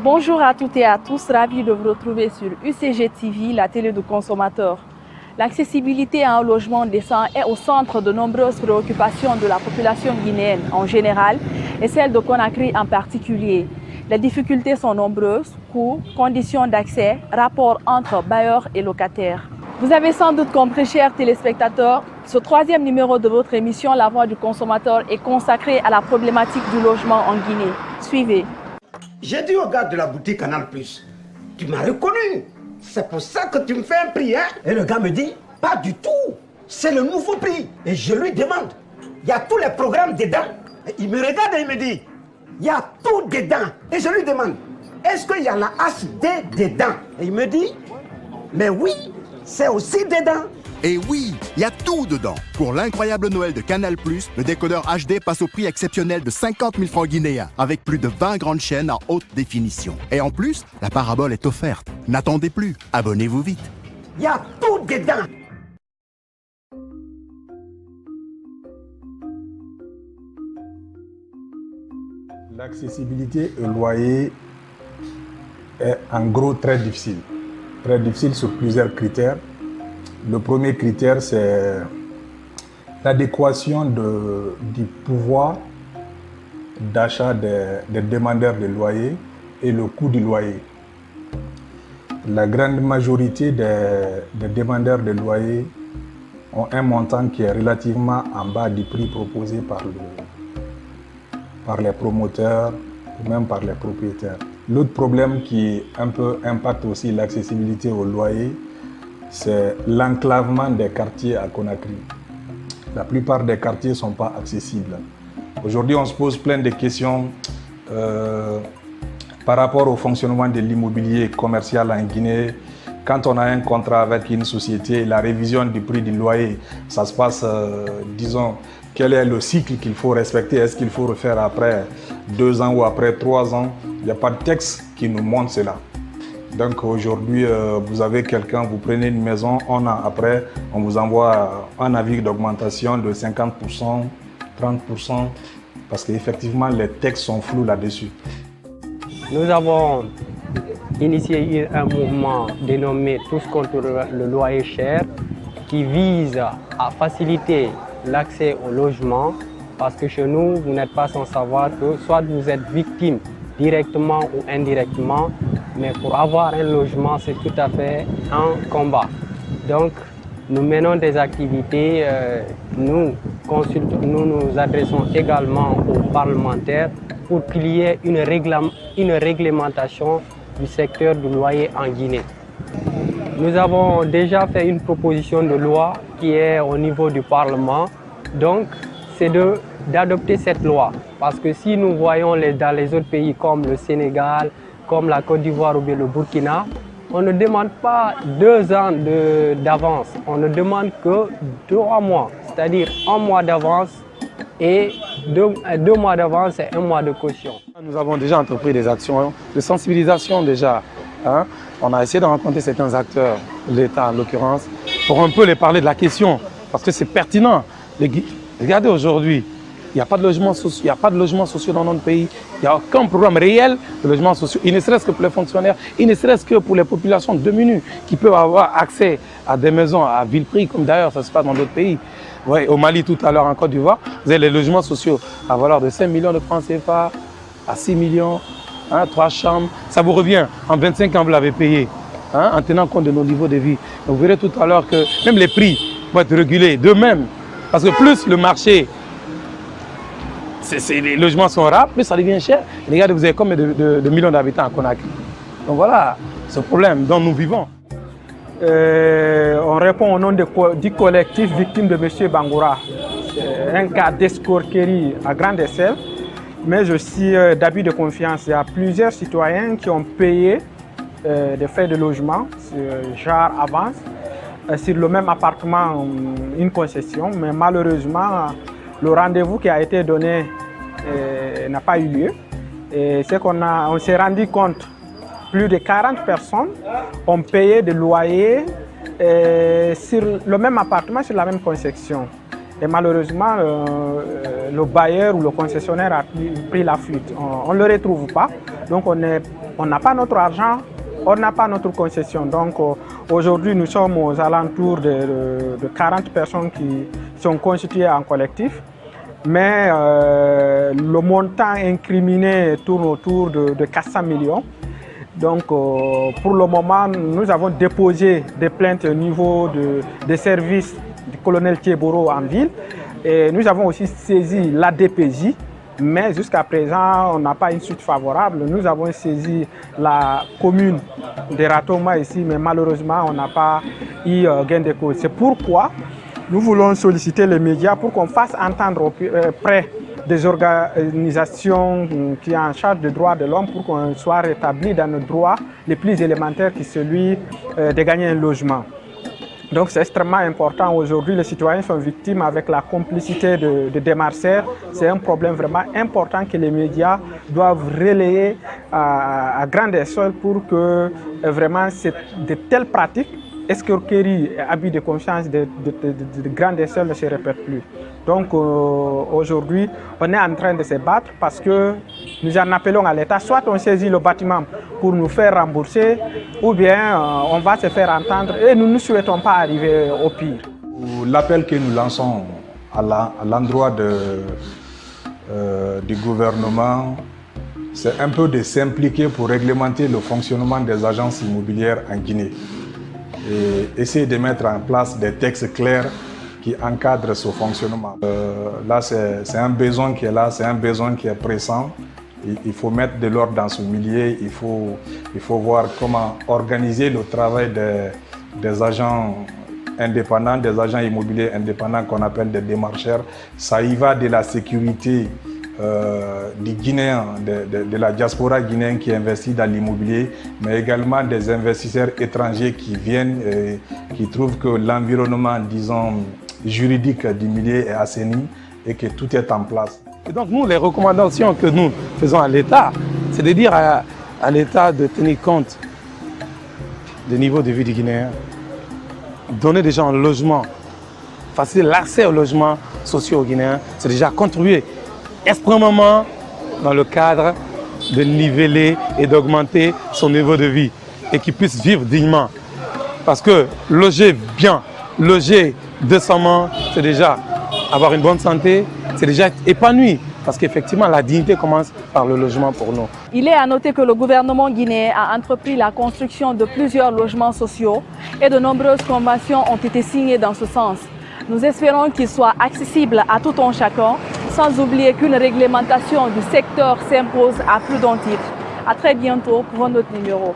Bonjour à toutes et à tous, ravi de vous retrouver sur UCG TV, la télé du consommateur. L'accessibilité à un logement décent est au centre de nombreuses préoccupations de la population guinéenne en général et celle de Conakry en particulier. Les difficultés sont nombreuses, coûts, conditions d'accès, rapports entre bailleurs et locataires. Vous avez sans doute compris, chers téléspectateurs, ce troisième numéro de votre émission La Voix du consommateur est consacré à la problématique du logement en Guinée. Suivez. J'ai dit au gars de la boutique Canal+, tu m'as reconnu. C'est pour ça que tu me fais un prix, hein? Et le gars me dit, pas du tout. C'est le nouveau prix. Et je lui demande, il y a tous les programmes dedans. Et il me regarde et il me dit, il y a tout dedans. Et je lui demande, est-ce qu'il y a la HD dedans? Et il me dit, mais oui, c'est aussi dedans. Et oui, il y a tout dedans. Pour l'incroyable Noël de Canal+, le décodeur HD passe au prix exceptionnel de 50 000 francs guinéens, avec plus de 20 grandes chaînes en haute définition. Et en plus, la parabole est offerte. N'attendez plus, abonnez-vous vite. Il y a tout dedans. L'accessibilité au loyer est en gros très difficile. Très difficile sur plusieurs critères. Le premier critère, c'est l'adéquation du pouvoir d'achat des demandeurs de loyer et le coût du loyer. La grande majorité des demandeurs de loyer ont un montant qui est relativement en bas du prix proposé par les promoteurs ou même par les propriétaires. L'autre problème qui un peu impacte aussi l'accessibilité au loyer, c'est l'enclavement des quartiers à Conakry. La plupart des quartiers ne sont pas accessibles. Aujourd'hui, on se pose plein de questions par rapport au fonctionnement de l'immobilier commercial en Guinée. Quand on a un contrat avec une société, la révision du prix du loyer, ça se passe, disons, quel est le cycle qu'il faut respecter? Est-ce qu'il faut refaire après 2 ans ou après 3 ans? Il n'y a pas de texte qui nous montre cela. Donc aujourd'hui, vous avez quelqu'un, vous prenez une maison, 1 an après, on vous envoie un avis d'augmentation de 50%, 30%, parce qu'effectivement, les textes sont flous là-dessus. Nous avons initié un mouvement dénommé Tous contre le loyer cher, qui vise à faciliter l'accès au logement, parce que chez nous, vous n'êtes pas sans savoir que soit vous êtes victime directement ou indirectement, mais pour avoir un logement, c'est tout à fait un combat. Donc, nous menons des activités, nous nous adressons également aux parlementaires pour qu'il y ait une réglementation du secteur du loyer en Guinée. Nous avons déjà fait une proposition de loi qui est au niveau du Parlement. Donc, c'est d'adopter cette loi. Parce que si nous voyons dans les autres pays comme le Sénégal, comme la Côte d'Ivoire ou bien le Burkina, on ne demande pas 2 ans d'avance, on ne demande que 3 mois, c'est-à-dire 1 mois d'avance et 2 mois d'avance et 1 mois de caution. Nous avons déjà entrepris des actions de sensibilisation déjà. Hein. On a essayé de rencontrer certains acteurs, l'État en l'occurrence, pour un peu les parler de la question, parce que c'est pertinent. Regardez aujourd'hui, il n'y a pas de logements sociaux, il n'y a pas de logements sociaux dans notre pays. Il n'y a aucun programme réel de logements sociaux. Il ne serait-ce que pour les fonctionnaires, il ne serait-ce que pour les populations démunies qui peuvent avoir accès à des maisons à vil prix, comme d'ailleurs ça se passe dans d'autres pays. Ouais, au Mali, tout à l'heure en Côte d'Ivoire, vous avez les logements sociaux à valeur de 5 millions de francs CFA, à 6 millions, 3 chambres. Ça vous revient en 25 ans, vous l'avez payé, en tenant compte de nos niveaux de vie. Vous verrez tout à l'heure que même les prix vont être régulés d'eux-mêmes. Parce que plus le marché, les logements sont rares, plus ça devient cher. Regardez, vous avez combien de millions d'habitants à Conakry. Donc voilà ce problème dont nous vivons. On répond au nom du collectif victime de M. Bangoura. Un cas d'escroquerie à grande échelle, mais aussi d'abus de confiance. Il y a plusieurs citoyens qui ont payé des frais de logement, genre avance, sur le même appartement, une concession, mais malheureusement, le rendez-vous qui a été donné n'a pas eu lieu. Et c'est on s'est rendu compte, plus de 40 personnes ont payé des loyers sur le même appartement, sur la même concession. Et malheureusement, le bailleur ou le concessionnaire a pris la fuite. On ne le retrouve pas. Donc on n'a pas notre argent, on n'a pas notre concession. Donc aujourd'hui, nous sommes aux alentours de 40 personnes qui sont constituées en collectif. Mais le montant incriminé tourne autour de 400 millions. Donc pour le moment, nous avons déposé des plaintes au niveau des services du colonel Thieboro en ville. Et nous avons aussi saisi l'ADPJ, mais jusqu'à présent, on n'a pas une suite favorable. Nous avons saisi la commune de Ratoma ici, mais malheureusement, on n'a pas eu gain de cause. C'est pourquoi nous voulons solliciter les médias pour qu'on fasse entendre auprès des organisations qui sont en charge des droits de l'homme pour qu'on soit rétabli dans nos droits les plus élémentaires qui est celui de gagner un logement. Donc c'est extrêmement important. Aujourd'hui, les citoyens sont victimes avec la complicité de démarcheurs. C'est un problème vraiment important que les médias doivent relayer à grande échelle pour que vraiment de telles pratiques, escroquerie et abus de confiance de grande échelle ne se répètent plus. Donc aujourd'hui, on est en train de se battre parce que nous en appelons à l'État. Soit on saisit le bâtiment pour nous faire rembourser, ou bien on va se faire entendre et nous ne souhaitons pas arriver au pire. L'appel que nous lançons à l'endroit du gouvernement, c'est un peu de s'impliquer pour réglementer le fonctionnement des agences immobilières en Guinée. Et essayer de mettre en place des textes clairs qui encadrent ce fonctionnement. Là, c'est un besoin qui est là, c'est un besoin qui est pressant. Il faut mettre de l'ordre dans ce milieu, il faut voir comment organiser le travail des agents indépendants, des agents immobiliers indépendants qu'on appelle des démarcheurs. Ça y va de la sécurité des Guinéens, de la diaspora guinéenne qui investit dans l'immobilier, mais également des investisseurs étrangers qui viennent et qui trouvent que l'environnement, disons, juridique du milieu est assaini et que tout est en place. Et donc nous, les recommandations que nous faisons à l'État, c'est de dire à l'État de tenir compte du niveau de vie des Guinéens, donner des gens un logement, faciliter l'accès au logement social aux Guinéens, c'est déjà contribuer extrêmement dans le cadre de niveler et d'augmenter son niveau de vie et qu'il puisse vivre dignement. Parce que loger bien, loger décemment, c'est déjà avoir une bonne santé, c'est déjà être épanoui. Parce qu'effectivement, la dignité commence par le logement pour nous. Il est à noter que le gouvernement guinéen a entrepris la construction de plusieurs logements sociaux et de nombreuses conventions ont été signées dans ce sens. Nous espérons qu'ils soient accessibles à tout un chacun, sans oublier qu'une réglementation du secteur s'impose à plus d'un titre. À très bientôt pour un autre numéro.